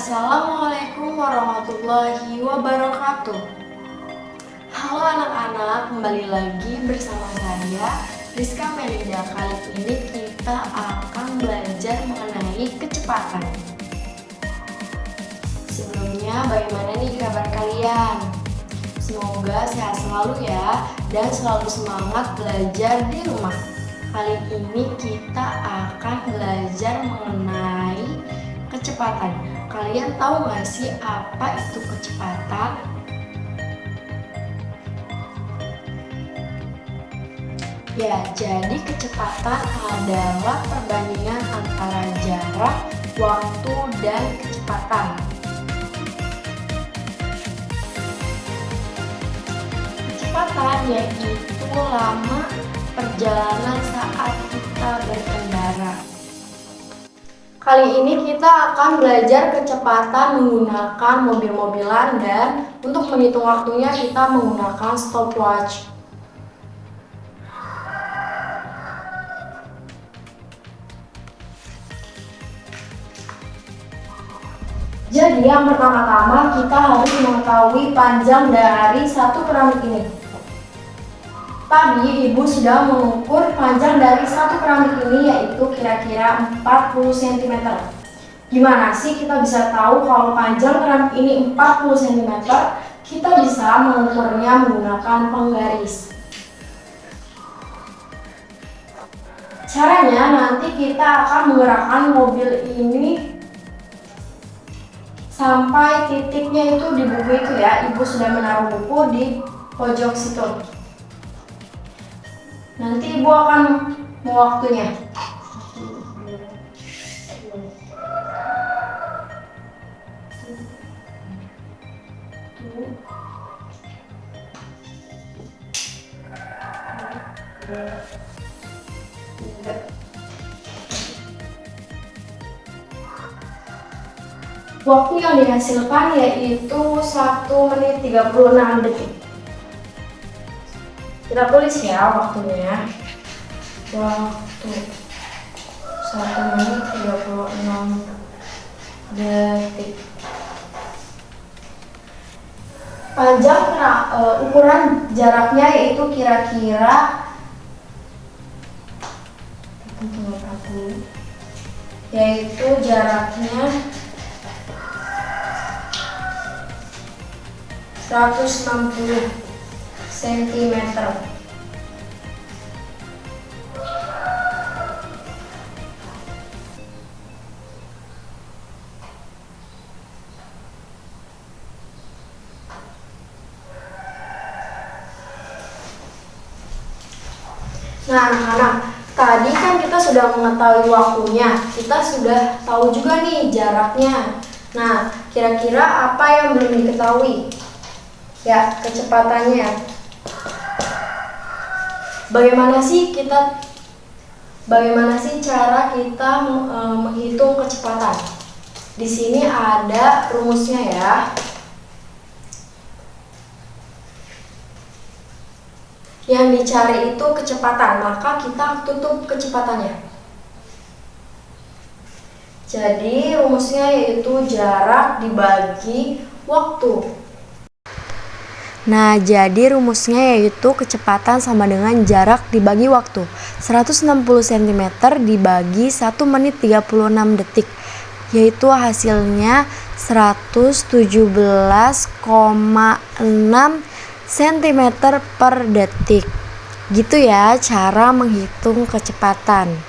Assalamualaikum warahmatullahi wabarakatuh. Halo anak-anak, kembali lagi bersama saya Rizka Melinda. Kali ini kita akan belajar mengenai kecepatan. Sebelumnya, bagaimana nih kabar kalian? Semoga sehat selalu ya, dan selalu semangat belajar di rumah. Kali ini kita akan belajar mengenai kecepatan. Kalian tahu nggak sih apa itu kecepatan? Ya, jadi kecepatan adalah perbandingan antara jarak, waktu, dan kecepatan. Kecepatan yaitu lama perjalanan saat kita berkendara. Kali ini kita akan belajar kecepatan menggunakan mobil-mobilan, dan untuk menghitung waktunya kita menggunakan stopwatch. Jadi yang pertama-tama kita harus mengetahui panjang dari satu keramik ini. Tadi Ibu sudah mengukur panjang dari satu keramik ini, yaitu kira-kira 40 cm. Gimana sih kita bisa tahu kalau panjang keramik ini 40 cm? Kita bisa mengukurnya menggunakan penggaris. Caranya nanti kita akan menggerakkan mobil ini sampai titiknya itu di buku itu ya. Ibu sudah menaruh buku di pojok situ. Nanti Ibu akan mewaktunya. Waktu yang dihasilkan yaitu 1 menit 36 detik. Kita tulis ya waktunya. Waktu 1 menit 36 detik. Panjang ukuran jaraknya yaitu kira-kira jaraknya 160 cm. Nah, anak-anak, tadi kan kita sudah mengetahui waktunya, kita sudah tahu juga nih jaraknya. Nah, kira-kira apa yang belum diketahui? Ya, kecepatannya. Bagaimana sih cara kita menghitung kecepatan? Di sini ada rumusnya ya. Yang dicari itu kecepatan, maka kita tutup kecepatannya. Jadi rumusnya yaitu jarak dibagi waktu. Nah, jadi rumusnya yaitu kecepatan sama dengan jarak dibagi waktu. 160 cm dibagi 1 menit 36 detik. Yaitu hasilnya 117,6 cm per detik. Gitu ya cara menghitung kecepatan.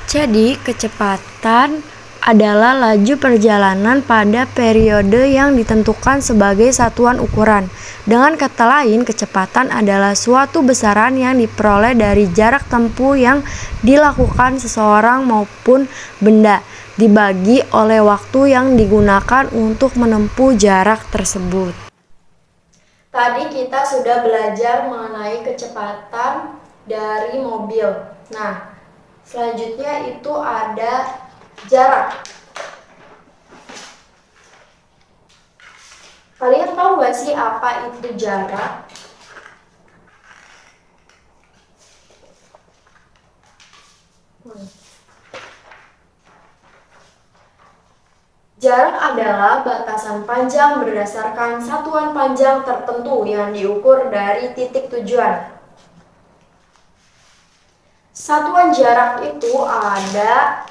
Jadi kecepatan adalah laju perjalanan pada periode yang ditentukan sebagai satuan ukuran. Dengan kata lain, kecepatan adalah suatu besaran yang diperoleh dari jarak tempuh yang dilakukan seseorang maupun benda dibagi oleh waktu yang digunakan untuk menempuh jarak tersebut. Tadi kita sudah belajar mengenai kecepatan dari mobil. Nah, selanjutnya itu ada jarak. Kalian tahu gak sih apa itu jarak? Jarak adalah batasan panjang berdasarkan satuan panjang tertentu yang diukur dari titik tujuan. Satuan jarak itu ada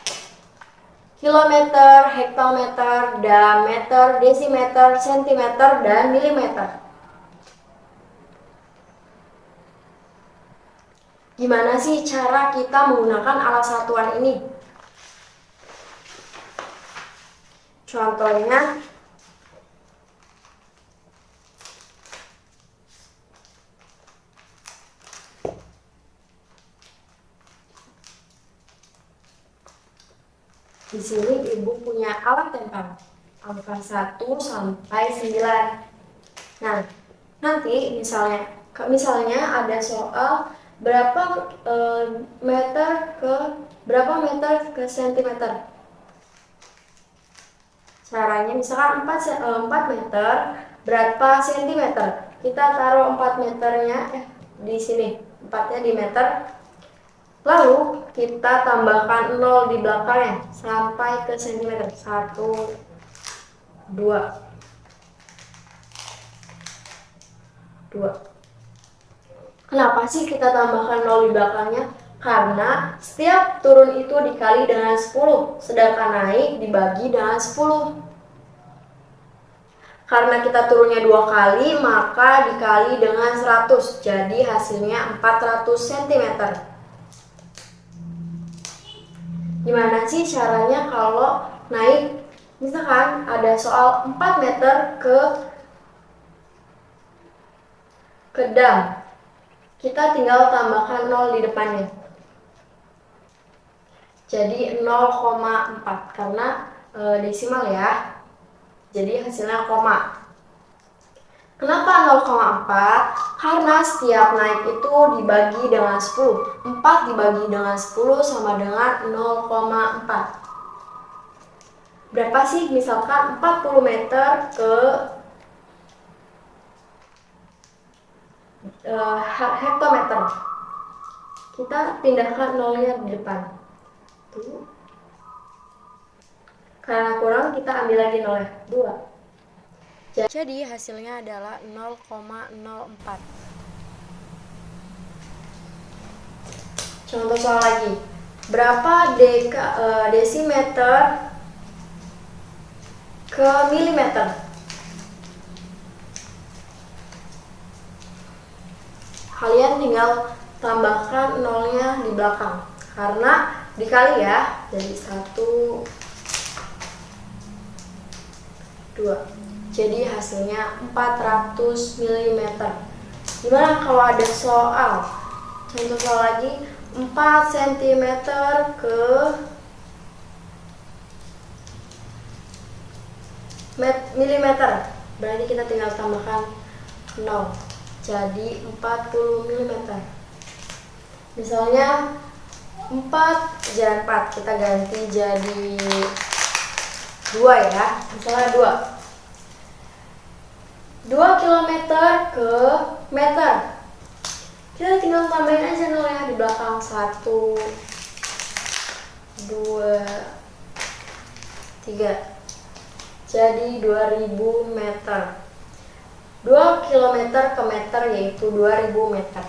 kilometer, hektometer, diameter, desimeter, sentimeter, dan milimeter. Gimana sih cara kita menggunakan alat satuan ini? Contohnya, di sini Ibu punya alat tempel, angka 1 sampai 9. Nah, nanti misalnya ada soal berapa meter ke sentimeter. Caranya misalkan 4 meter berapa sentimeter. Kita taruh 4 meternya di sini, 4-nya di meter. Lalu kita tambahkan 0 di belakangnya sampai ke sentimeter. 1, 2. Kenapa sih kita tambahkan 0 di belakangnya? Karena setiap turun itu dikali dengan 10, sedangkan naik dibagi dengan 10. Karena kita turunnya 2 kali, maka dikali dengan 100, jadi hasilnya 400 cm. Gimana sih caranya kalau naik? Misalkan ada soal 4 meter ke dam. Kita tinggal tambahkan 0 di depannya. Jadi 0,4 karena desimal ya. Jadi hasilnya koma. Kenapa 0,4? Karena setiap naik itu dibagi dengan 10. 4 dibagi dengan 10 sama dengan 0,4. Berapa sih? Misalkan 40 meter ke hektometer. Kita pindahkan 0-nya di depan. Tuh. Karena kurang, kita ambil lagi 0-nya. 2. Jadi hasilnya adalah 0,04. Contoh soal lagi. Berapa desimeter ke milimeter? Kalian tinggal tambahkan 0-nya di belakang. Karena dikali ya, jadi 1, 2. Jadi hasilnya 400 mm. Gimana kalau ada soal? Contoh soal lagi, 4 cm ke milimeter. Berarti kita tinggal tambahkan 0. Jadi 40 mm. Misalnya 4 jangan 4, kita ganti jadi 2 ya. Misalnya 2 km ke meter. Kita tinggal tambahin aja 0 ya di belakang. 1, 2, 3. Jadi 2000 meter. 2 km ke meter yaitu 2000 meter.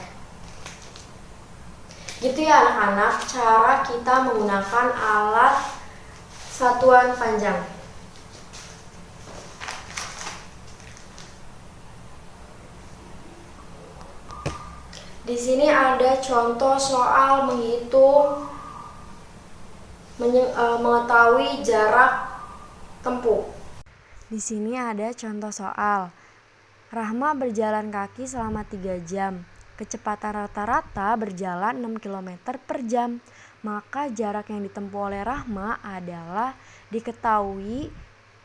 Gitu ya anak-anak, cara kita menggunakan alat satuan panjang. Di sini ada contoh soal mengetahui jarak tempuh. Di sini ada contoh soal. Rahma berjalan kaki selama 3 jam. Kecepatan rata-rata berjalan 6 km per jam. Maka jarak yang ditempuh oleh Rahma adalah diketahui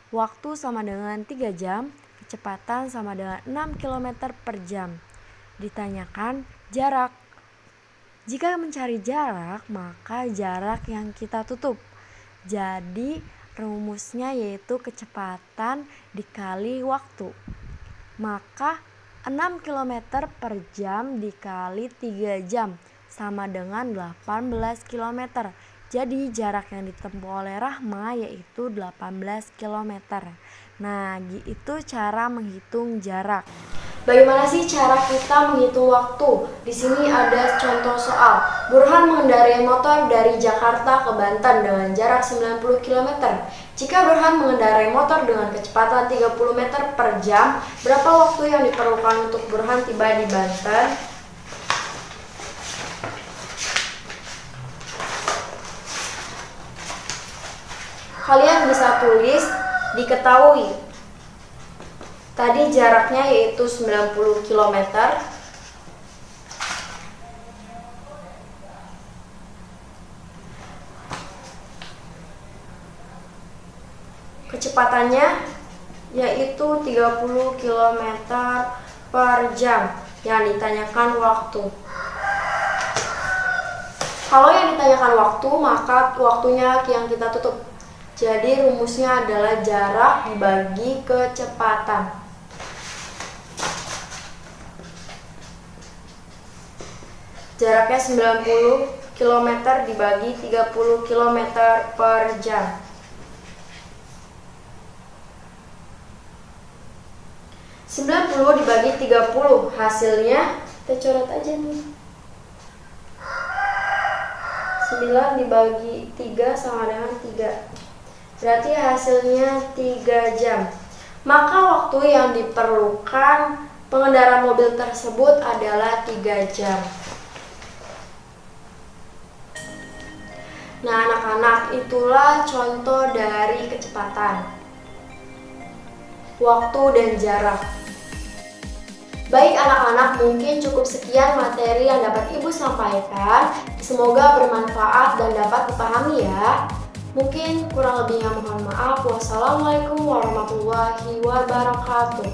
waktu sama dengan 3 jam, kecepatan sama dengan 6 km per jam. Ditanyakan jarak. Jika mencari jarak, maka jarak yang kita tutup. Jadi rumusnya yaitu kecepatan dikali waktu. Maka 6 km per jam dikali 3 jam sama dengan 18 km. Jadi jarak yang ditempuh oleh Rahma yaitu 18 km. Nah, itu cara menghitung jarak. Bagaimana sih cara kita menghitung waktu? Di sini ada contoh soal. Burhan mengendarai motor dari Jakarta ke Banten dengan jarak 90 km. Jika Burhan mengendarai motor dengan kecepatan 30 meter per jam, berapa waktu yang diperlukan untuk Burhan tiba di Banten? Kalian bisa tulis diketahui. Tadi jaraknya yaitu 90 km. Kecepatannya yaitu 30 km per jam. Yang ditanyakan waktu. Kalau yang ditanyakan waktu, maka waktunya yang kita tutup. Jadi rumusnya adalah jarak dibagi kecepatan. Jaraknya 90 km dibagi 30 km per jam. Sembilan 90 dibagi 30, hasilnya kita coret aja nih. 9 dibagi 3 sama dengan 3. Berarti hasilnya 3 jam. Maka waktu yang diperlukan pengendara mobil tersebut adalah 3 jam. Nah, anak-anak, itulah contoh dari kecepatan, waktu, dan jarak. Baik anak-anak, mungkin cukup sekian materi yang dapat Ibu sampaikan. Semoga bermanfaat dan dapat dipahami ya. Mungkin kurang lebihnya mohon maaf. Wassalamualaikum warahmatullahi wabarakatuh.